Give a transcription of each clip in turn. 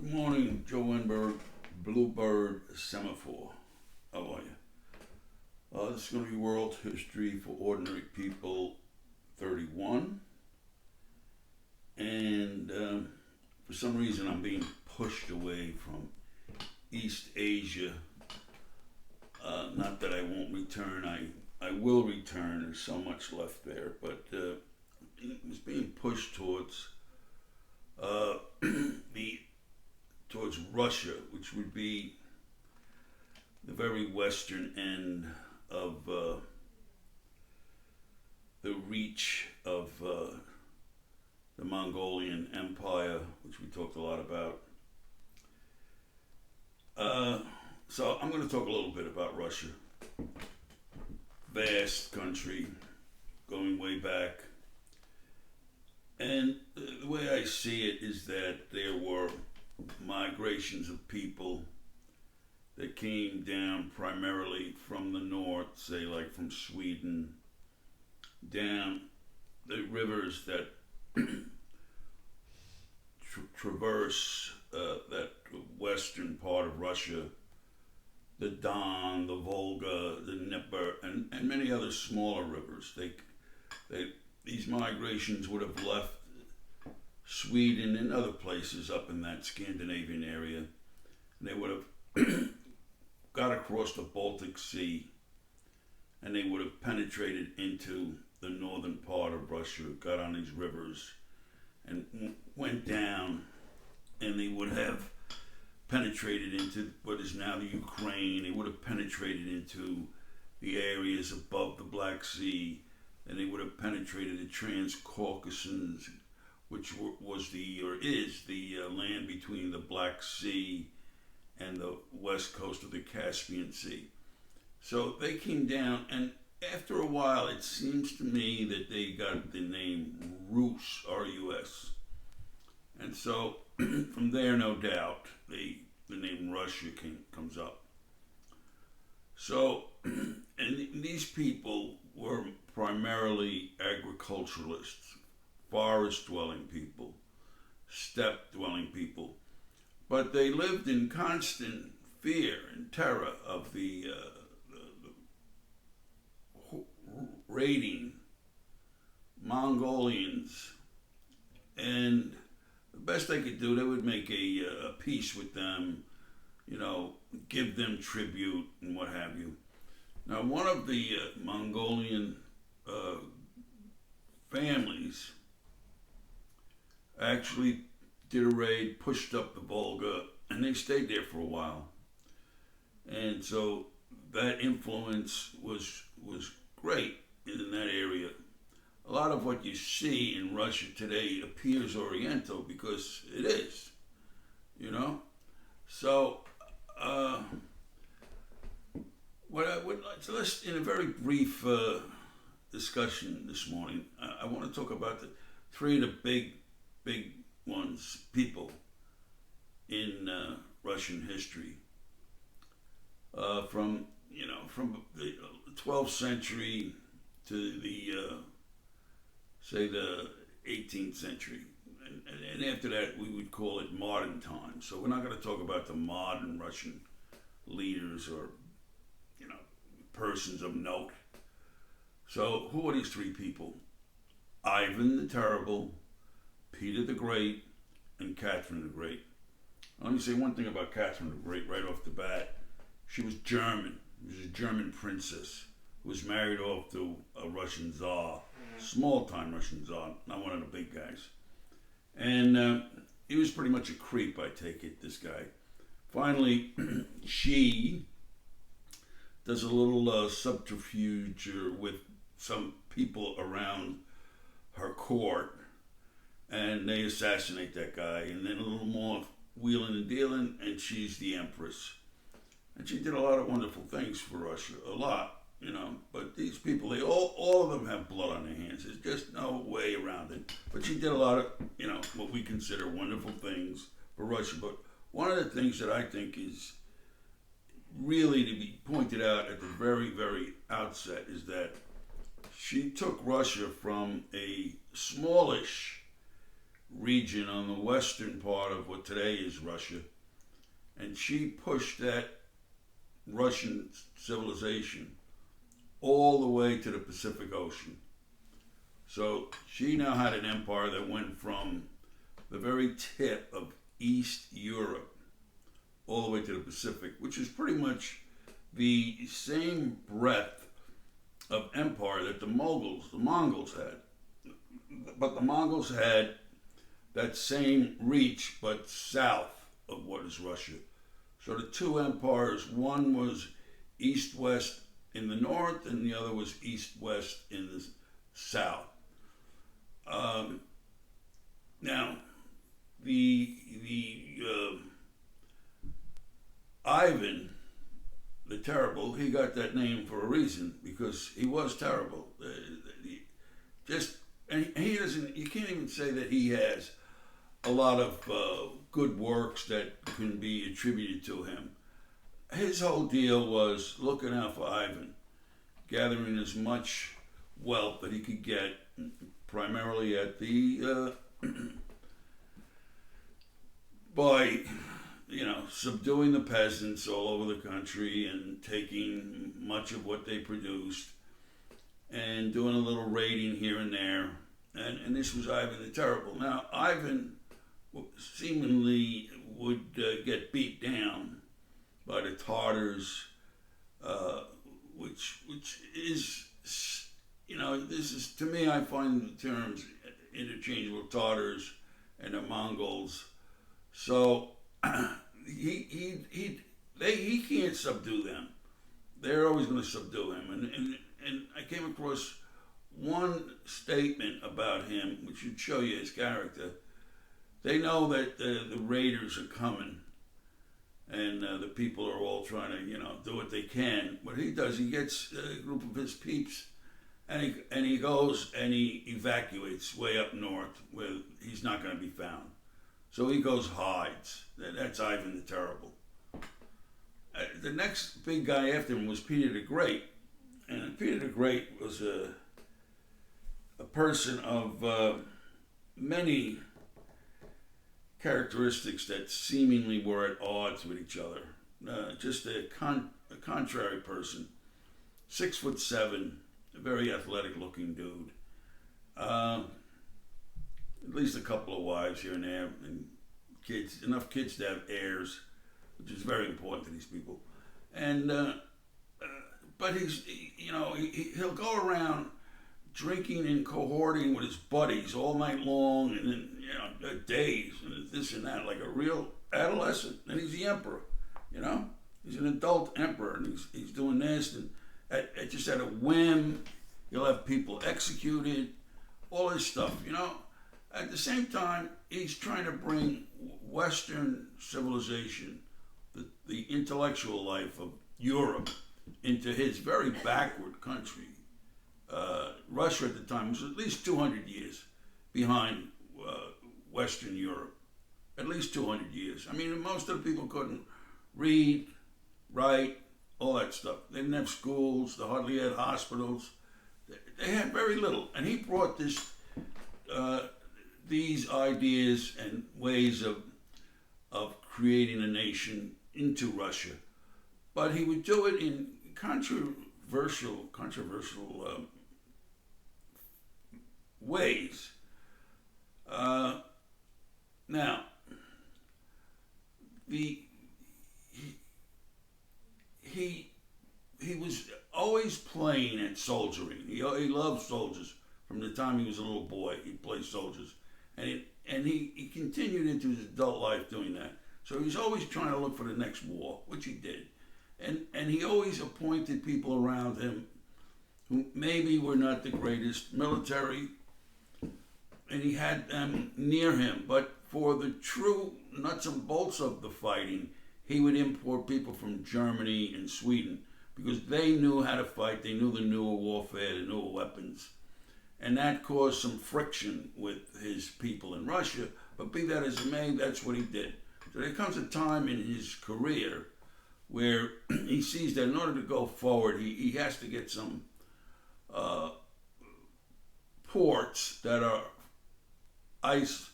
Good morning, Joe Winberg, Bluebird Semaphore. How are you? This is going to be World History for Ordinary People 31. And for some reason, I'm being pushed away from East Asia. Not that I won't return, I will return. There's so much left there. But it was being pushed towards the towards Russia, which would be the very western end of the reach of the Mongolian Empire, which we talked a lot about. So I'm going to talk a little bit about Russia. Vast country, going way back. And the way I see it is that there were migrations of people that came down primarily from the north, say like from Sweden, down the rivers that traverse that western part of Russia, the Don, the Volga, the Dnieper, and many other smaller rivers. These migrations would have left Sweden and other places up in that Scandinavian area. And they would have got across the Baltic Sea, and they would have penetrated into the northern part of Russia, got on these rivers, and went down, and they would have penetrated into what is now the Ukraine. They would have penetrated into the areas above the Black Sea, and they would have penetrated the Transcaucasus, which is the land between the Black Sea and the west coast of the Caspian Sea. So they came down, and after a while, it seems to me that they got the name Rus, R-U-S. And so from there, no doubt, the name Russia comes up. So, and these people were primarily agriculturalists, forest-dwelling people, steppe-dwelling people, but they lived in constant fear and terror of the raiding Mongolians, and the best they could do, they would make a peace with them, give them tribute and what have you. Now, one of the Mongolian families actually did a raid, pushed up the Volga, and they stayed there for a while. And so that influence was great in that area. A lot of what you see in Russia today appears Oriental because it is, So, what I would like to, let's, in a very brief discussion this morning, I want to talk about the three of the big ones, people in Russian history, from the 12th century to the 18th century, and after that we would call it modern times. So we're not going to talk about the modern Russian leaders or persons of note. So who are these three people? Ivan the Terrible, Peter the Great, and Catherine the Great. Let me say one thing about Catherine the Great right off the bat. She was German. She was a German princess who was married off to a Russian Tsar, small-time Russian Tsar, not one of the big guys. And he was pretty much a creep, I take it, this guy. Finally, she does a little subterfuge with some people around her court, and they assassinate that guy, and then a little more wheeling and dealing, and she's the empress. And she did a lot of wonderful things for Russia, a lot, but these people, they all of them have blood on their hands. There's just no way around it. But she did a lot of, what we consider wonderful things for Russia. But one of the things that I think is really to be pointed out at the very, very outset is that she took Russia from a smallish region on the western part of what today is Russia, and she pushed that Russian civilization all the way to the Pacific Ocean. So she now had an empire that went from the very tip of East Europe all the way to the Pacific, which is pretty much the same breadth of empire that the Mongols had. But the Mongols had that same reach, but south of what is Russia. So the two empires, one was east-west in the north, and the other was east-west in the south. Now, the Ivan the Terrible, he got that name for a reason, because he was terrible. And he doesn't. You can't even say that he has a lot of good works that can be attributed to him. His whole deal was looking out for Ivan, gathering as much wealth that he could get, primarily at the by subduing the peasants all over the country and taking much of what they produced and doing a little raiding here and there. And this was Ivan the Terrible. Now, Ivan seemingly would get beat down by the Tartars, which is, this is, to me, I find the terms interchangeable, Tartars and the Mongols. So he can't subdue them. They're always going to subdue him. And I came across one statement about him, which should show you his character. They know that the raiders are coming, and the people are all trying to, do what they can. What he does, he gets a group of his peeps, and he goes and he evacuates way up north where he's not going to be found. So he goes hides. That's Ivan the Terrible. The next big guy after him was Peter the Great. And Peter the Great was a person of many characteristics that seemingly were at odds with each other. Just a contrary person. 6'7", a very athletic looking dude. At least a couple of wives here and there, and kids, enough kids to have heirs, which is very important to these people. And but he'll go around drinking and cohorting with his buddies all night long, and then days and this and that, like a real adolescent. And he's the emperor, he's an adult emperor, and he's doing this, and just at a whim, he'll have people executed, all this stuff, At the same time, he's trying to bring Western civilization, the intellectual life of Europe, into his very backward country. Russia at the time was at least 200 years behind Western Europe. At least 200 years. I mean, most of the people couldn't read, write, all that stuff. They didn't have schools. They hardly had hospitals. They had very little. And he brought these ideas and ways of creating a nation into Russia. But he would do it in controversial ways. Now, he was always playing at soldiering. He loved soldiers from the time he was a little boy. He played soldiers, and he continued into his adult life doing that. So he was always trying to look for the next war, which he did, and he always appointed people around him who maybe were not the greatest military, and he had them near him. But for the true nuts and bolts of the fighting, he would import people from Germany and Sweden because they knew how to fight. They knew the newer warfare, the newer weapons. And that caused some friction with his people in Russia. But be that as it may, that's what he did. So there comes a time in his career where he sees that in order to go forward, he has to get some ports that are ice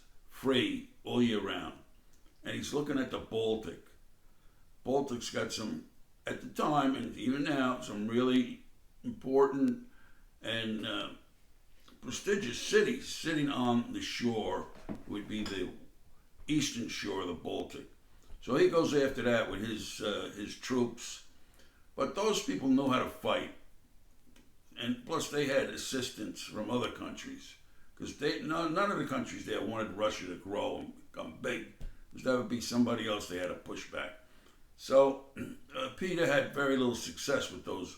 free all year round. And he's looking at the Baltic. Baltic's got some, at the time and even now, some really important and prestigious cities sitting on the shore, would be the eastern shore of the Baltic. So he goes after that with his troops. But those people knew how to fight. And plus they had assistance from other countries. Because none of the countries there wanted Russia to grow and become big. Because that would be somebody else they had to push back. So Peter had very little success with those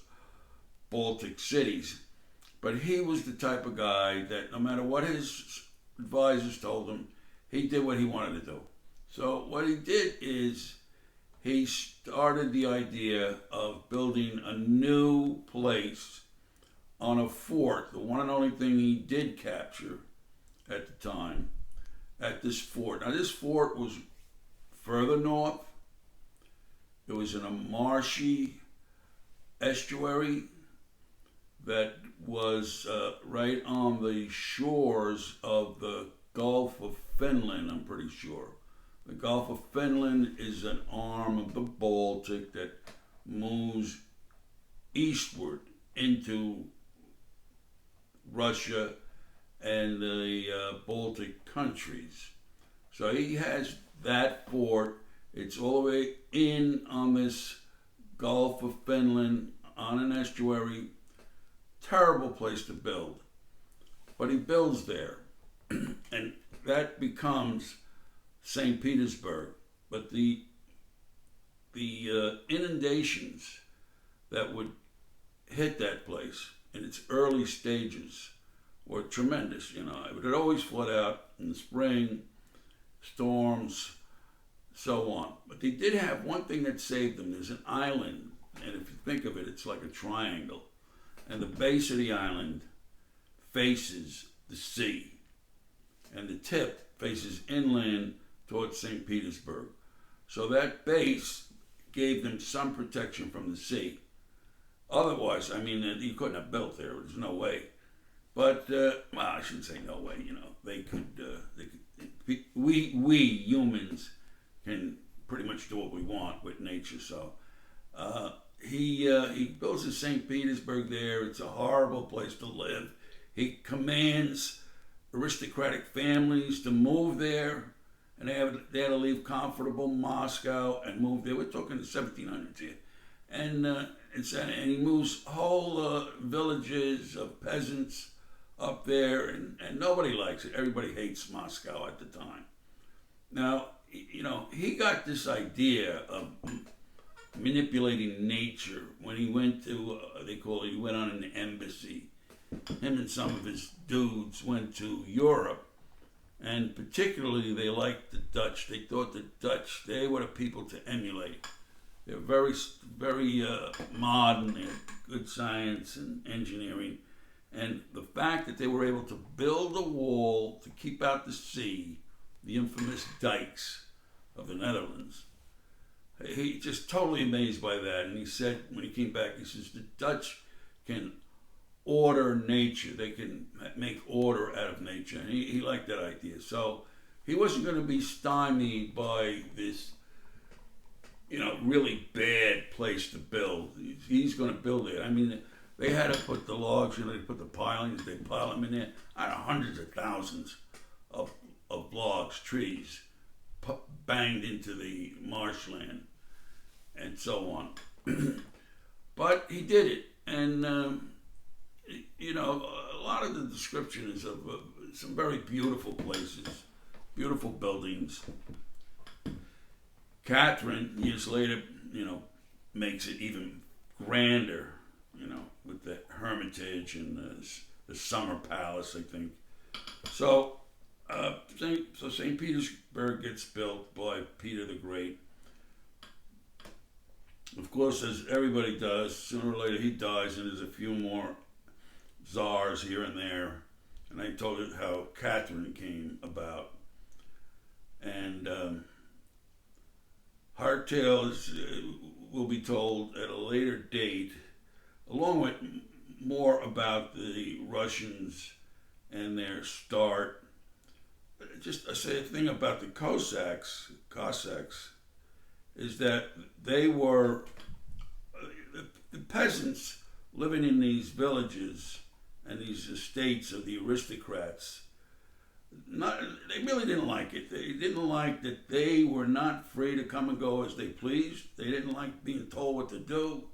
Baltic cities. But he was the type of guy that no matter what his advisors told him, he did what he wanted to do. So what he did is he started the idea of building a new place on a fort, the one and only thing he did capture at the time, at this fort. Now this fort was further north. It was in a marshy estuary that was right on the shores of the Gulf of Finland, I'm pretty sure. The Gulf of Finland is an arm of the Baltic that moves eastward into Russia and the Baltic countries. So he has that fort. It's all the way in on this Gulf of Finland on an estuary. Terrible place to build. But he builds there. And that becomes St. Petersburg. But the inundations that would hit that place in its early stages were tremendous. It would always flood out in the spring, storms, so on. But they did have one thing that saved them. There's an island, and if you think of it, it's like a triangle. And the base of the island faces the sea. And the tip faces inland towards St. Petersburg. So that base gave them some protection from the sea. Otherwise, you couldn't have built there. There's no way. But, I shouldn't say no way, they could we humans can pretty much do what we want with nature. So he builds a St. Petersburg there. It's a horrible place to live. He commands aristocratic families to move there, and they had to leave comfortable Moscow and move there. We're talking the 1700s here. And he moves whole villages of peasants up there, and nobody likes it. Everybody hates Moscow at the time. Now, he got this idea of manipulating nature when he went to, he went on an embassy. Him and some of his dudes went to Europe, and particularly they liked the Dutch. They thought the Dutch, they were the people to emulate. They're very, very modern. They had good science and engineering. And the fact that they were able to build a wall to keep out the sea, the infamous dikes of the Netherlands, he just totally amazed by that. And he said, when he came back, he says, the Dutch can order nature. They can make order out of nature. And he liked that idea. So he wasn't going to be stymied by this, really bad place to build. He's going to build it. They had to put the logs, they put the pilings, they pile them in there. I don't know, hundreds of thousands of logs, trees, banged into the marshland, and so on. But he did it, and a lot of the description is of some very beautiful places, beautiful buildings. Catherine, years later, makes it even grander, with the Hermitage and the Summer Palace, I think. So, St. Petersburg gets built by Peter the Great. Of course, as everybody does, sooner or later he dies, and there's a few more czars here and there. And I told you how Catherine came about. And hardtail will be told at a later date, along with more about the Russians and their start just I say a thing about the Cossacks, is that they were the peasants living in these villages and these estates of the aristocrats. Not, they really didn't like it. They didn't like that they were not free to come and go as they pleased. They didn't like being told what to do.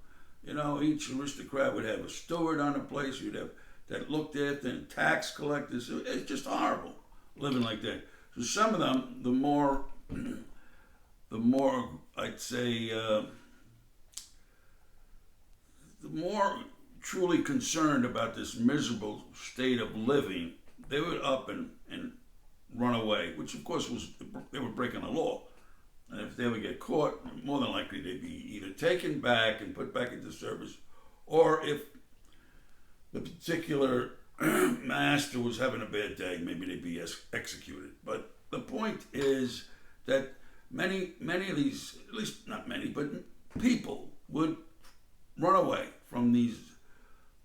You know, each aristocrat would have a steward on the place. You'd have that looked after and tax collectors. It's just horrible living like that. So some of them, the more I'd say, the more truly concerned about this miserable state of living, they would up and run away, which of course was they were breaking the law. And if they ever get caught, more than likely they'd be either taken back and put back into service, or if the particular master was having a bad day, maybe they'd be executed. But the point is that many of these, at least not many, but people would run away from these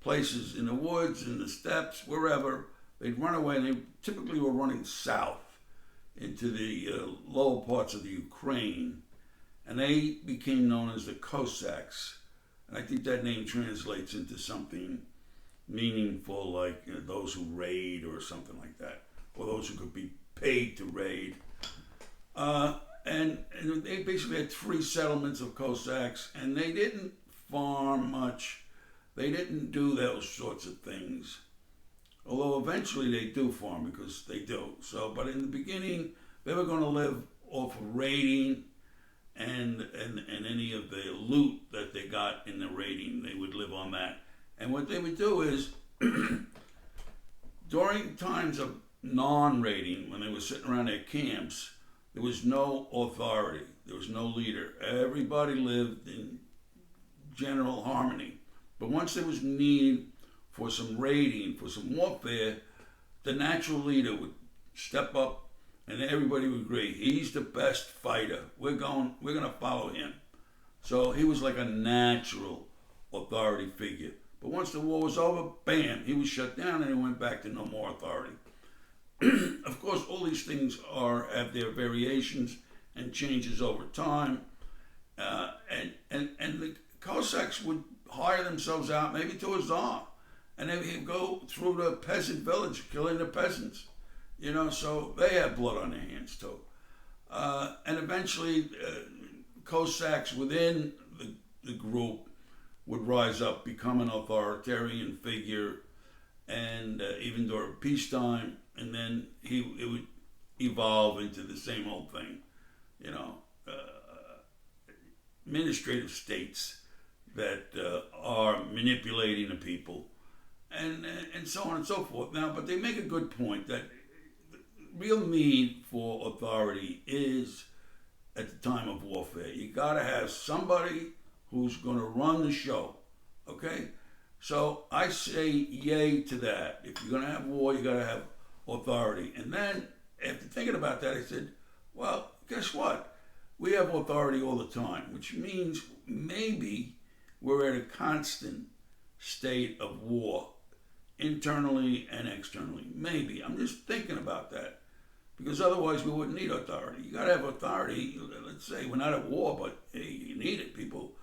places in the woods, in the steppes, wherever. They'd run away, and they typically were running south into the lower parts of the Ukraine, and they became known as the Cossacks. And I think that name translates into something meaningful, like those who raid or something like that, or those who could be paid to raid. And they basically had three settlements of Cossacks, and they didn't farm much. They didn't do those sorts of things. Although eventually they do farm, because they do. So, but in the beginning, they were going to live off of raiding and any of the loot that they got in the raiding. They would live on that. And what they would do is, during times of non-raiding, when they were sitting around their camps, there was no authority. There was no leader. Everybody lived in general harmony. But once there was need for some raiding, for some warfare, the natural leader would step up, and everybody would agree, he's the best fighter. We're going to follow him. So he was like a natural authority figure. But once the war was over, bam, he was shut down, and he went back to no more authority. Of course, all these things have their variations and changes over time. And the Cossacks would hire themselves out maybe to a czar, and they would go through the peasant village killing the peasants. You know, so they had blood on their hands too. And eventually, Cossacks within the group would rise up, become an authoritarian figure, and even during peacetime, and then it would evolve into the same old thing, you know, administrative states that are manipulating the people, and so on and so forth. Now, but they make a good point that the real need for authority is at the time of warfare. You got to have somebody who's going to run the show, okay? So I say yay to that. If you're going to have war, you got to have authority. And then, after thinking about that, I said, well, guess what? We have authority all the time, which means maybe we're at a constant state of war, internally and externally. Maybe. I'm just thinking about that, because otherwise we wouldn't need authority. You got to have authority. Let's say we're not at war, but hey, you need it. People,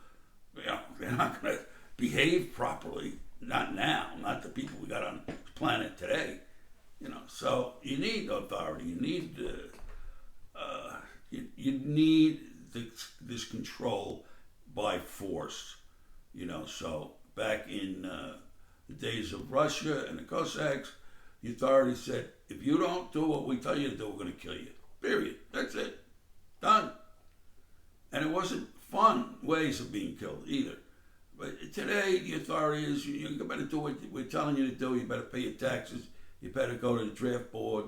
you know, they're not going to behave properly. Not now. Not the people we got on the planet today. You know, so you need authority. You need you need this control by force. You know, so back in the days of Russia and the Cossacks, the authorities said, if you don't do what we tell you to do, we're going to kill you. Period. That's it. Done. And it wasn't fun ways of being killed either. But today, the authority is, you better do what we're telling you to do. You better pay your taxes. You better go to the draft board.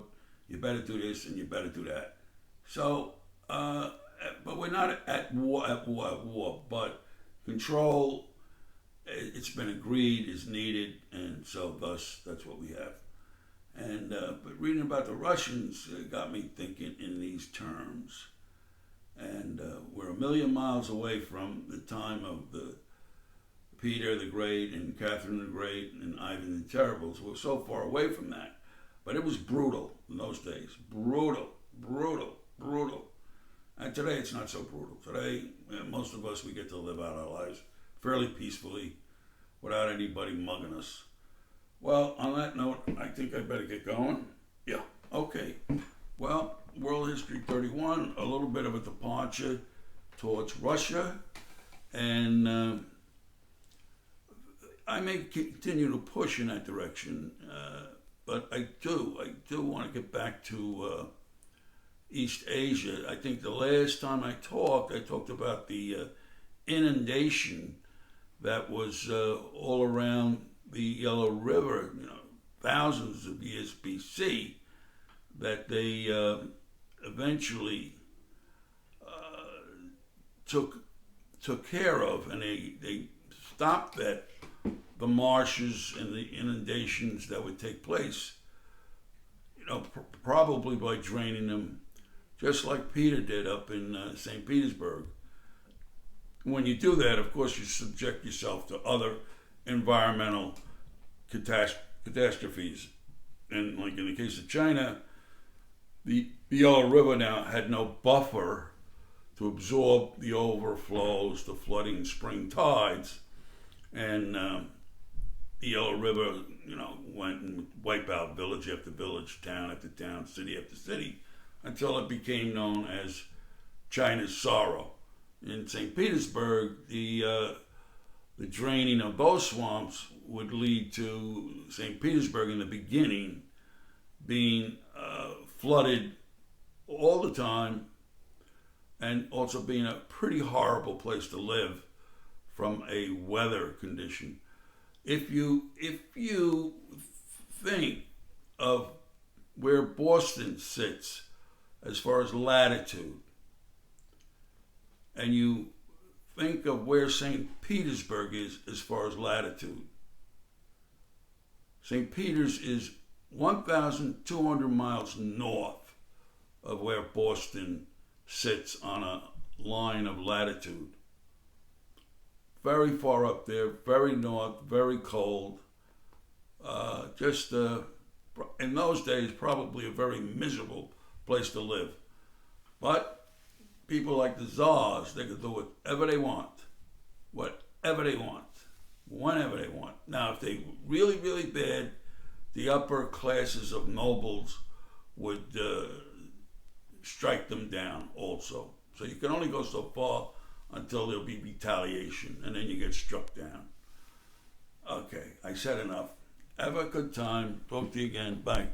You better do this and you better do that. So, but we're not at war. But control, it's been agreed, is needed, and so thus that's what we have. And but reading about the Russians got me thinking in these terms. And we're a million miles away from the time of the Peter the Great and Catherine the Great and Ivan the Terrible. So we're so far away from that. But it was brutal in those days. Brutal, brutal, brutal. And today it's not so brutal. Today, most of us, we get to live out our lives fairly peacefully without anybody mugging us. Well, on that note, I think I better get going. Yeah, okay. Well, World History 31, a little bit of a departure towards Russia. And I may continue to push in that direction. But I do want to get back to East Asia. I think the last time I talked about the inundation that was all around the Yellow River, thousands of years BC, that they eventually took care of, and they stopped the marshes and the inundations that would take place, probably by draining them, just like Peter did up in St. Petersburg. When you do that, of course, you subject yourself to other environmental catastrophes. And like in the case of China, the Yellow River now had no buffer to absorb the overflows, the flooding spring tides, and the Yellow River, went and wiped out village after village, town after town, city after city, until it became known as China's Sorrow. In St. Petersburg, the draining of those swamps would lead to St. Petersburg in the beginning being flooded all the time, and also being a pretty horrible place to live from a weather condition. If you think of where Boston sits as far as latitude, and you think of where St. Petersburg is as far as latitude, St. Peter's is 1,200 miles north of where Boston sits on a line of latitude. Very far up there, very north, very cold. In those days, probably a very miserable place to live. But people like the czars, they could do whatever they want, whenever they want. Now, if they really, really bad, the upper classes of nobles would strike them down also. So you can only go so far until there'll be retaliation, and then you get struck down. Okay, I said enough. Have a good time. Talk to you again. Bye.